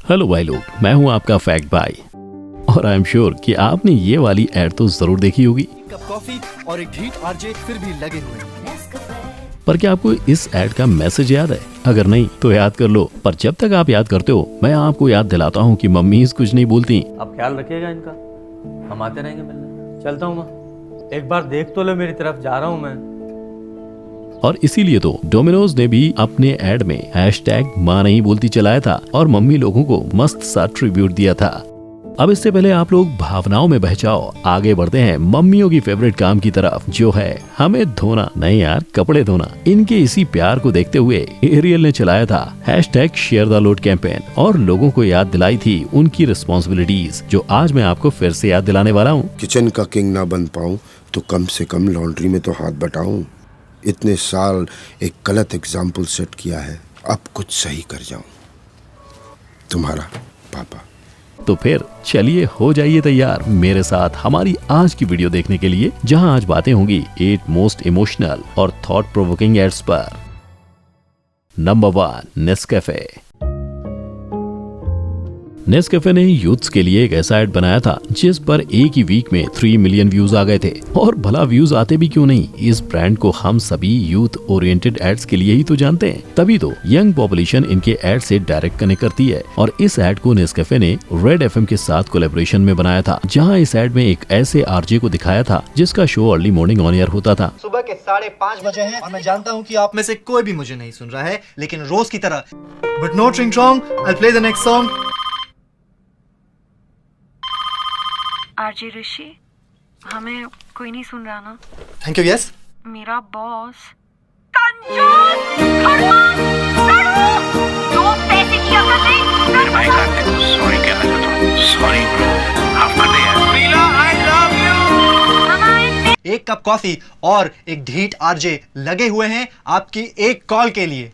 Hello भाई लोग, मैं हूं आपका फैक्ट भाई और आई एम श्योर कि आपने ये वाली एड तो जरूर देखी होगी। एक कप कॉफी और एक ढीठ आरजे फिर भी लगे हुए हैं। पर क्या आपको इस एड का मैसेज याद है? अगर नहीं तो याद कर लो। पर जब तक आप याद करते हो, मैं आपको याद दिलाता हूँ कि मम्मी कुछ नहीं बोलती। अब ख्याल रखिएगा इनका, हम आते रहेंगे मिलने। चलता हूँ माँ, एक बार देख तो लो मेरी तरफ, जा रहा हूँ मैं। और इसीलिए तो डोमिनोज ने भी अपने एड में हैशटैग माँ नहीं बोलती चलाया था और मम्मी लोगों को मस्त सा ट्रिब्यूट दिया था। अब इससे पहले आप लोग भावनाओं में बह जाओ, आगे बढ़ते हैं मम्मियों की फेवरेट काम की तरफ, जो है हमें धोना। नहीं यार, कपड़े धोना। इनके इसी प्यार को देखते हुए एरियल ने चलाया था hashtag share the load campaign और लोगों को याद दिलाई थी उनकी रिस्पॉन्सिबिलिटीज, जो आज मैं आपको फिर से याद दिलाने वाला हूँ। किचन का किंग ना बन पाऊं तो कम से कम लॉन्ड्री में तो हाथ बटाऊं। इतने साल एक गलत एग्जाम्पल सेट किया है, अब कुछ सही कर जाऊं। तुम्हारा पापा। तो फिर चलिए हो जाइए तैयार मेरे साथ हमारी आज की वीडियो देखने के लिए, जहां आज बातें होंगी 8 मोस्ट इमोशनल और थॉट प्रोवोकिंग एड्स पर। Number 1, Nescafe. नेस्कैफे ने यूथ्स के लिए एक ऐसा एड बनाया था जिस पर एक ही वीक में 3 मिलियन व्यूज आ गए थे। और भला व्यूज आते भी क्यों नहीं, इस ब्रांड को हम सभी यूथ ओरिएंटेड एड्स के लिए ही तो जानते हैं। तभी तो यंग पॉपुलेशन इनके एड से डायरेक्ट कनेक्ट करती है। और इस एड को नेस्कैफे ने रेड एफएम के साथ कोलैबोरेशन में बनाया था, जहां इस एड में एक ऐसे आरजे को दिखाया था जिसका show early morning on air होता था। सुबह के 5:30 बजे हैं और मैं जानता हूँ कि आप में से कोई भी मुझे नहीं सुन रहा है, लेकिन रोज की तरह but nothing wrong, I play the next song. RJ Rishi, हमें कोई नहीं सुन रहा ना? Thank you. यस, मेरा बॉस कंजूस, खड़ूस, लड़ू, दो पैसे की अकल नहीं। भाई कार्तिक को सॉरी कहना चाहता हूँ। सॉरी ब्रो, माफ कर दे यार। प्रीला, आई लव यू। एक कप कॉफी और एक ढीठ आरजे लगे हुए हैं आपकी एक कॉल के लिए।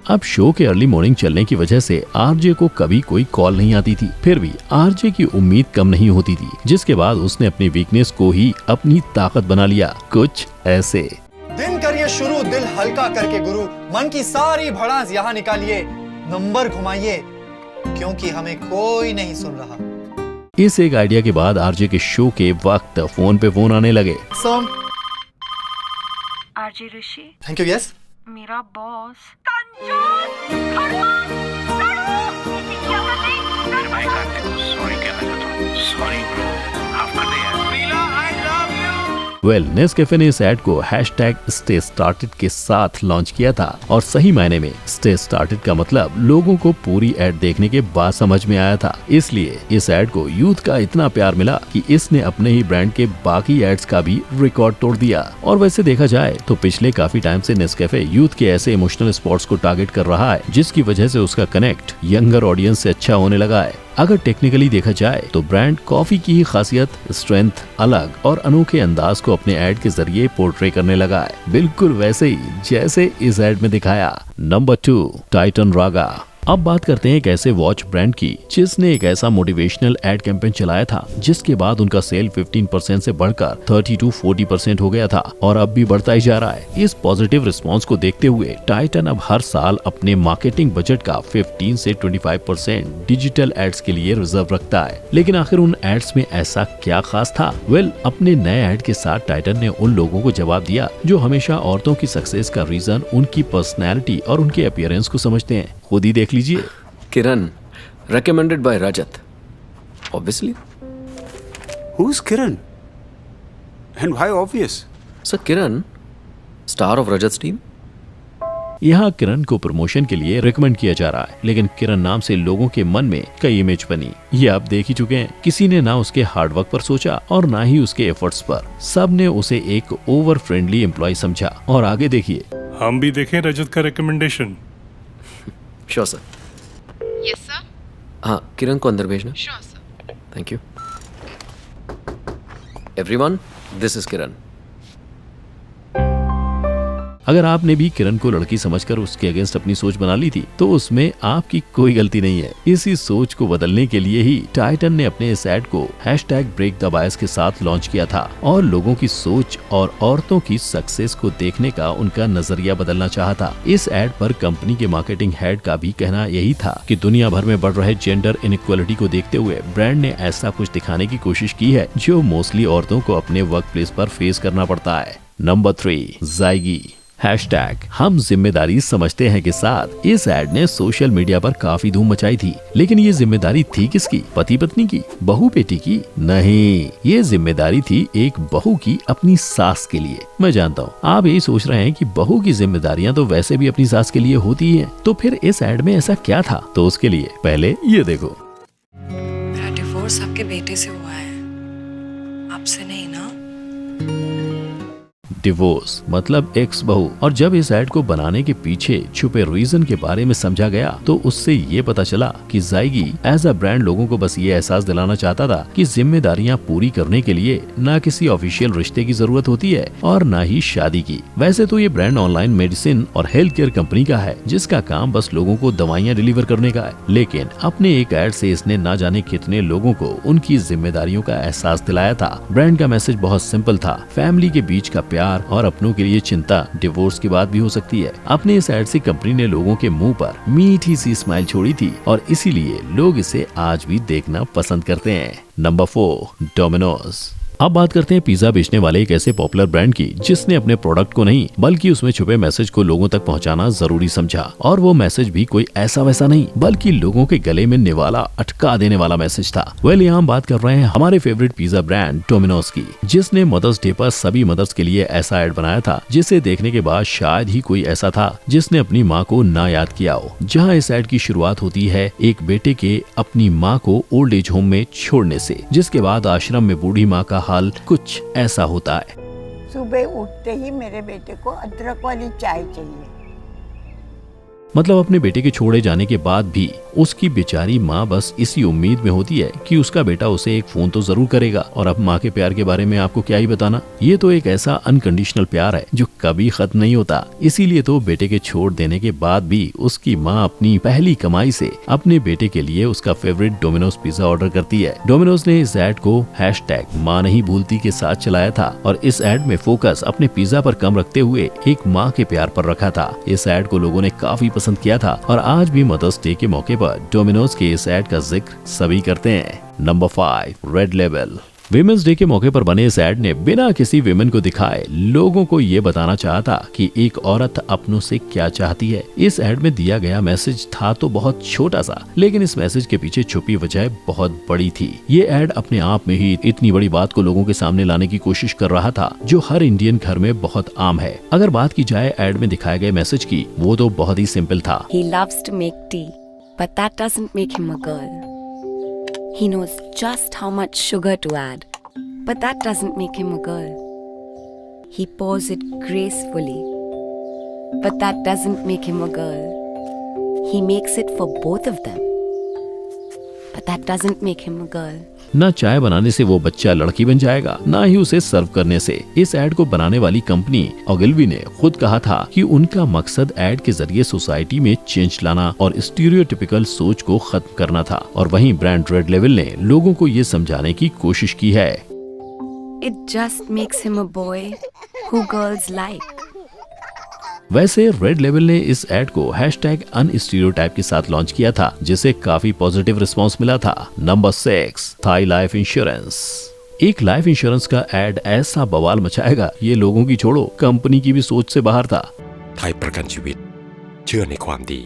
अब शो के अर्ली मॉर्निंग चलने की वजह से आरजे को कभी कोई कॉल नहीं आती थी। फिर भी आरजे की उम्मीद कम नहीं होती थी, जिसके बाद उसने अपनी वीकनेस को ही अपनी ताकत बना लिया। कुछ ऐसे। दिन करिए शुरू दिल हल्का करके गुरु, मन की सारी भड़ास यहाँ निकालिए, नंबर घुमाइए क्योंकि हमें कोई नहीं सुन रहा। इस एक आइडिया के बाद आरजे के शो के वक्त फोन पे फोन आने लगे। Song. RJ Rishi, thank you. Yes, मेरा बॉस कंजूस, खड़ूस, लड़ू, किसी की अकल नहीं। भाई कार्तिक को सॉरी कहना चाहता हूँ। सॉरी ब्रो, माफ कर दे यार। प्रीला, I love you. Well, Nescafe ने इस एड को हैशटैग स्टे स्टार्टेड के साथ लॉन्च किया था और सही मायने में स्टे स्टार्टेड का मतलब लोगों को पूरी एड देखने के बाद समझ में आया था। इसलिए इस एड को यूथ का इतना प्यार मिला कि इसने अपने ही ब्रांड के बाकी एड्स का भी रिकॉर्ड तोड़ दिया। और वैसे देखा जाए तो पिछले काफी टाइम से नेस्कैफे यूथ के ऐसे इमोशनल स्पॉट्स को टारगेट कर रहा है, जिसकी वजह से उसका कनेक्ट यंगर ऑडियंस से अच्छा होने लगा है। अगर टेक्निकली देखा जाए तो ब्रांड कॉफी की ही खासियत, स्ट्रेंथ, अलग और अनोखे अंदाज को अपने ऐड के जरिए पोर्ट्रे करने लगा है, बिल्कुल वैसे ही जैसे इस ऐड में दिखाया। नंबर 2, टाइटन रागा। अब बात करते हैं एक ऐसे वॉच ब्रांड की जिसने एक ऐसा मोटिवेशनल एड कैंपेन चलाया था जिसके बाद उनका सेल 15% से बढ़कर 30 to 40% हो गया था और अब भी बढ़ता ही जा रहा है। इस पॉजिटिव रिस्पांस को देखते हुए टाइटन अब हर साल अपने मार्केटिंग बजट का 15 से 25% डिजिटल एड्स के लिए रिजर्व रखता है। लेकिन आखिर उन एड्स में ऐसा क्या खास था? वेल, अपने नए एड के साथ टाइटन ने उन लोगों को जवाब दिया जो हमेशा औरतों की सक्सेस का रीजन उनकी पर्सनैलिटी और उनके अपीयरेंस को समझते हैं। खुद ही देख लीजिए। Kiran, recommended by Rajat. Obviously. Who's Kiran? And why obvious? So Kiran, star of Rajat's team. यहाँ किरण को प्रमोशन के लिए रिकमेंड किया जा रहा है, लेकिन किरण नाम से लोगों के मन में कई इमेज बनी। ये आप देख ही चुके हैं। किसी ने ना उसके हार्डवर्क पर सोचा और ना ही उसके एफर्ट्स पर। सब ने उसे एक ओवर फ्रेंडली एम्प्लॉय समझा। और आगे देखिए। हम भी देखें रजत का recommendation. Sure sir. Yes sir. हाँ, किरण को अंदर भेजना। Sure sir. Thank you. Everyone, this is Kiran. अगर आपने भी किरण को लड़की समझकर उसके अगेंस्ट अपनी सोच बना ली थी तो उसमें आपकी कोई गलती नहीं है। इसी सोच को बदलने के लिए ही टाइटन ने अपने इस एड को #ब्रेक द बायस के साथ लॉन्च किया था और लोगों की सोच और औरतों की सक्सेस को देखने का उनका नजरिया बदलना चाहा था। इस एड पर कंपनी के मार्केटिंग हेड का भी कहना यही था कि दुनिया भर में बढ़ रहे जेंडर इनइक्वालिटी को देखते हुए ब्रांड ने ऐसा कुछ दिखाने की कोशिश की है जो मोस्टली औरतों को अपने वर्क प्लेस पर फेस करना पड़ता है। नंबर 3, ज़ायगी। #हम जिम्मेदारी समझते हैं के साथ इस एड ने सोशल मीडिया पर काफी धूम मचाई थी। लेकिन ये जिम्मेदारी थी किसकी? पति पत्नी की? बहू बेटी की? नहीं, ये जिम्मेदारी थी एक बहू की अपनी सास के लिए। मैं जानता हूँ आप यही सोच रहे हैं कि बहू की जिम्मेदारियाँ तो वैसे भी अपनी सास के लिए होती ही हैं। तो फिर इस एड में ऐसा क्या था? तो उसके लिए पहले ये देखो। मेरा डिवोर्स आपके बेटे से हुआ है, आपसे नहीं ना? डिवोर्स मतलब एक्स बहू। और जब इस एड को बनाने के पीछे छुपे रीजन के बारे में समझा गया तो उससे ये पता चला कि ज़ायगी एज अ ब्रांड लोगों को बस ये एहसास दिलाना चाहता था कि जिम्मेदारियां पूरी करने के लिए ना किसी ऑफिशियल रिश्ते की जरूरत होती है और ना ही शादी की। वैसे तो ये ब्रांड ऑनलाइन मेडिसिन और हेल्थ केयर कंपनी का है जिसका काम बस लोगों को दवाइयाँ डिलीवर करने का है। लेकिन अपने एक एड से इसने ना जाने कितने लोगों को उनकी जिम्मेदारियों का एहसास दिलाया था। ब्रांड का मैसेज बहुत सिंपल था, फैमिली के बीच का प्यार और अपनों के लिए चिंता डिवोर्स के बाद भी हो सकती है। अपने इस एड से कंपनी ने लोगों के मुंह पर मीठी सी स्माइल छोड़ी थी और इसीलिए लोग इसे आज भी देखना पसंद करते हैं। Number 4, Domino's. अब बात करते हैं पिज्जा बेचने वाले एक ऐसे पॉपुलर ब्रांड की जिसने अपने प्रोडक्ट को नहीं बल्कि उसमें छुपे मैसेज को लोगों तक पहुंचाना जरूरी समझा। और वो मैसेज भी कोई ऐसा वैसा नहीं बल्कि लोगों के गले में निवाला अटका देने वाला मैसेज था। यहाँ हम बात कर रहे हैं हमारे फेवरेट पिज्जा ब्रांड डोमिनोज की, जिसने मदर्स डे पर सभी मदर्स के लिए ऐसा एड बनाया था जिसे देखने के बाद शायद ही कोई ऐसा था जिसने अपनी माँ को ना याद किया हो। जहाँ इस एड की शुरुआत होती है एक बेटे के अपनी माँ को ओल्ड एज होम में छोड़ने से, जिसके बाद आश्रम में बूढ़ी माँ का हाल कुछ ऐसा होता है। सुबह उठते ही मेरे बेटे को अदरक वाली चाय चाहिए। मतलब अपने बेटे के छोड़े जाने के बाद भी उसकी बेचारी माँ बस इसी उम्मीद में होती है कि उसका बेटा उसे एक फोन तो जरूर करेगा। और अब माँ के प्यार के बारे में आपको क्या ही बताना, ये तो एक ऐसा अनकंडीशनल प्यार है जो कभी खत्म नहीं होता। इसीलिए तो बेटे के छोड़ देने के बाद भी उसकी माँ अपनी पहली कमाई से अपने बेटे के लिए उसका फेवरेट डोमिनोज पिज्जा ऑर्डर करती है। डोमिनोज ने इस एड को #माँ नहीं भूलती के साथ चलाया था और इस एड में फोकस अपने पिज्जा पर कम रखते हुए एक माँ के प्यार पर रखा था। इस एड को लोगों ने काफी पसंद किया था और आज भी मदर्स डे के मौके पर डोमिनोज के इस एड का जिक्र सभी करते हैं। Number 5, red label. Women's day के मौके पर बने इस एड ने बिना किसी विमेन को दिखाए लोगों को ये बताना चाहता कि एक औरत अपनों से क्या चाहती है। इस एड में दिया गया मैसेज था तो बहुत छोटा सा, लेकिन इस मैसेज के पीछे छुपी वजह बहुत बड़ी थी। ये एड अपने आप में ही इतनी बड़ी बात को लोगों के सामने लाने की कोशिश कर रहा था जो हर इंडियन घर में बहुत आम है। अगर बात की जाए एड में दिखाए गए मैसेज की, वो तो बहुत ही सिंपल था। He loves to make tea, but that doesn't make him a girl. He knows just how much sugar to add, but that doesn't make him a girl. He pours it gracefully, but that doesn't make him a girl. He makes it for both of them, but that doesn't make him a girl. न चाय बनाने से वो बच्चा लड़की बन जाएगा, ना ही उसे सर्व करने से। इस एड को बनाने वाली कंपनी ओगिलवी ने खुद कहा था कि उनका मकसद एड के जरिए सोसाइटी में चेंज लाना और स्टीरियोटिपिकल सोच को खत्म करना था। और वहीं ब्रांड रेड लेबल ने लोगों को ये समझाने की कोशिश की है, It just makes him a boy who girls like. वैसे रेड लेबल ने इस एड को #अनस्टीरियोटाइप के साथ लॉन्च किया था जिसे काफी पॉजिटिव रिस्पांस मिला था। Number 6, Thai life insurance. एक लाइफ इंश्योरेंस का एड ऐसा बवाल मचाएगा, ये लोगों की छोड़ो कंपनी की भी सोच से बाहर था। ไทยประกันชีวิตเชื่อในความดี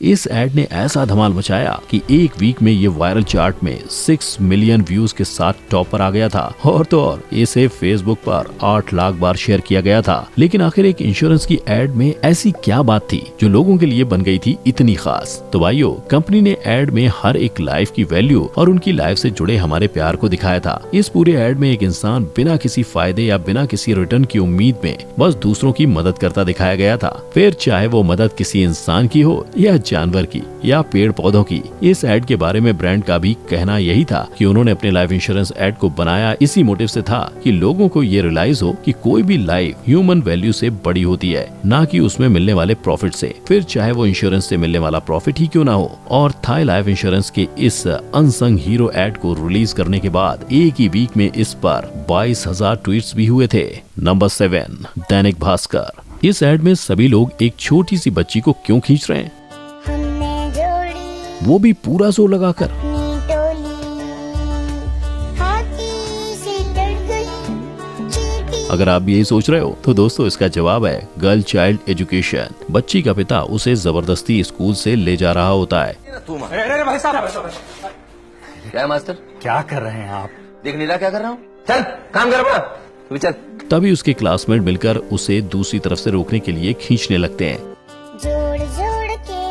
इस एड ने ऐसा धमाल मचाया कि एक वीक में ये वायरल चार्ट में 6 मिलियन व्यूज के साथ टॉप पर आ गया था। और तो और इसे फेसबुक पर 8 लाख बार शेयर किया गया था। लेकिन आखिर एक इंश्योरेंस की एड में ऐसी क्या बात थी जो लोगों के लिए बन गई थी इतनी खास? तो भाइयों, कंपनी ने एड में हर एक लाइफ की वैल्यू और उनकी लाइफ से जुड़े हमारे प्यार को दिखाया था। इस पूरे एड में एक इंसान बिना किसी फायदे या बिना किसी रिटर्न की उम्मीद में बस दूसरों की मदद करता दिखाया गया था। फिर चाहे वो मदद किसी इंसान की हो या जानवर की या पेड़ पौधों की। इस एड के बारे में ब्रांड का भी कहना यही था कि उन्होंने अपने लाइफ इंश्योरेंस एड को बनाया इसी मोटिव से था कि लोगों को ये रियलाइज हो कि कोई भी लाइफ ह्यूमन वैल्यू से बड़ी होती है, ना कि उसमें मिलने वाले प्रॉफिट से, फिर चाहे वो इंश्योरेंस से मिलने वाला प्रॉफिट ही क्यों ना हो। और थाई लाइफ इंश्योरेंस के इस अनसंग हीरो एड को रिलीज करने के बाद एक ही वीक में इस पर 22,000 ट्वीट्स भी हुए थे। नंबर 7, दैनिक भास्कर। इस एड में सभी लोग एक छोटी सी बच्ची को क्यों खींच रहे हैं, वो भी पूरा जोर लगाकर। अगर आप भी यही सोच रहे हो तो दोस्तों इसका जवाब है गर्ल चाइल्ड एजुकेशन। बच्ची का पिता उसे जबरदस्ती स्कूल से ले जा रहा होता है। क्या मास्टर, क्या कर रहे हैं आप? देख नहीं रहा क्या कर रहा हूँ? चल काम कर, तू भी चल। तभी उसके क्लासमेट मिलकर उसे दूसरी तरफ से रोकने के लिए खींचने लगते हैं। जोड़ जोड़ के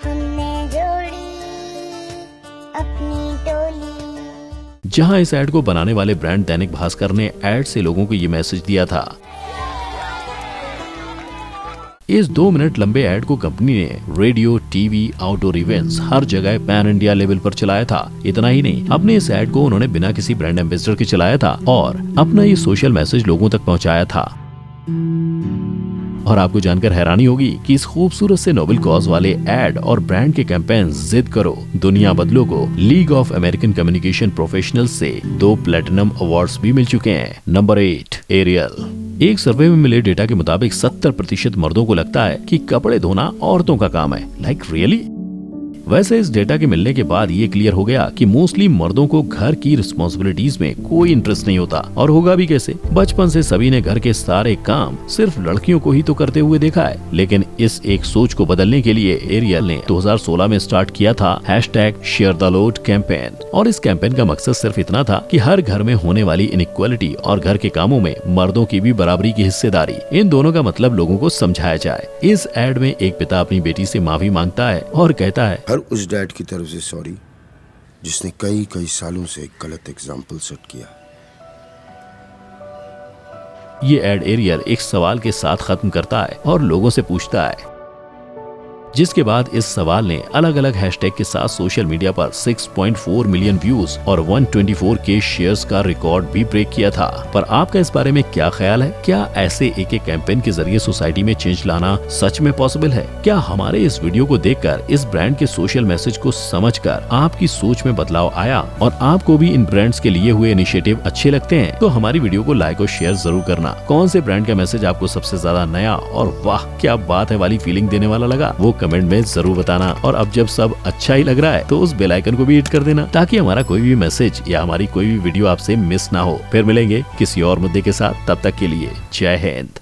हमने जोड़ी अपनी टोली। जहां इस एड को बनाने वाले ब्रांड दैनिक भास्कर ने एड से लोगों को ये मैसेज दिया था। इस 2 मिनट लंबे एड को कंपनी ने रेडियो, टीवी, आउटडोर इवेंट्स हर जगह पैन इंडिया लेवल पर चलाया था। इतना ही नहीं, अपने इस एड को उन्होंने बिना किसी ब्रांड एम्बेसडर के चलाया था और अपना ये सोशल मैसेज लोगों तक पहुंचाया था। और आपको जानकर हैरानी होगी कि इस खूबसूरत से नोबेल कॉज वाले एड और ब्रांड के कैंपेन जिद करो दुनिया बदलो को league of American communication professionals से 2 प्लेटिनम अवार्ड्स भी मिल चुके हैं। Number 8, Ariel. एक सर्वे में मिले डेटा के मुताबिक 70% मर्दों को लगता है कि कपड़े धोना औरतों का काम है। Like really? वैसे इस डेटा के मिलने के बाद ये क्लियर हो गया कि मोस्टली मर्दों को घर की रिस्पॉन्सिबिलिटीज में कोई इंटरेस्ट नहीं होता, और होगा भी कैसे। बचपन से सभी ने घर के सारे काम सिर्फ लड़कियों को ही तो करते हुए देखा है। लेकिन इस एक सोच को बदलने के लिए एरियल ने 2016 में स्टार्ट किया था #ShareTheLoad कैंपेन। और इस कैंपेन का मकसद सिर्फ इतना था कि हर घर में होने वाली इनइक्वालिटी और घर के कामों में मर्दों की भी बराबरी की हिस्सेदारी, इन दोनों का मतलब लोगों को समझाया जाए। इस एड में एक पिता अपनी बेटी से माफी मांगता है और कहता है, हर उस डैड की तरफ से सॉरी जिसने कई सालों से एक गलत एग्जाम्पल सेट किया। ये एड एरियल एक सवाल के साथ खत्म करता है और लोगों से पूछता है, जिसके बाद इस सवाल ने अलग अलग हैशटैग के साथ सोशल मीडिया पर 6.4 मिलियन व्यूज और 124K शेयर्स का रिकॉर्ड भी ब्रेक किया था। पर आपका इस बारे में क्या ख्याल है? क्या ऐसे एक कैंपेन के जरिए सोसाइटी में चेंज लाना सच में पॉसिबल है? क्या हमारे इस वीडियो को देखकर इस ब्रांड के सोशल मैसेज को समझकर आपकी सोच में बदलाव आया और आपको भी इन ब्रांड्स के लिए हुए इनिशिएटिव अच्छे लगते हैं? तो हमारी वीडियो को लाइक और शेयर जरूर करना। कौन से ब्रांड का मैसेज आपको सबसे ज्यादा नया और वाह क्या बात है वाली फीलिंग देने वाला लगा, वो कमेंट में जरूर बताना। और अब जब सब अच्छा ही लग रहा है तो उस बेल आइकन को भी हिट कर देना ताकि हमारा कोई भी मैसेज या हमारी कोई भी वीडियो आपसे मिस ना हो। फिर मिलेंगे किसी और मुद्दे के साथ, तब तक के लिए जय हिंद।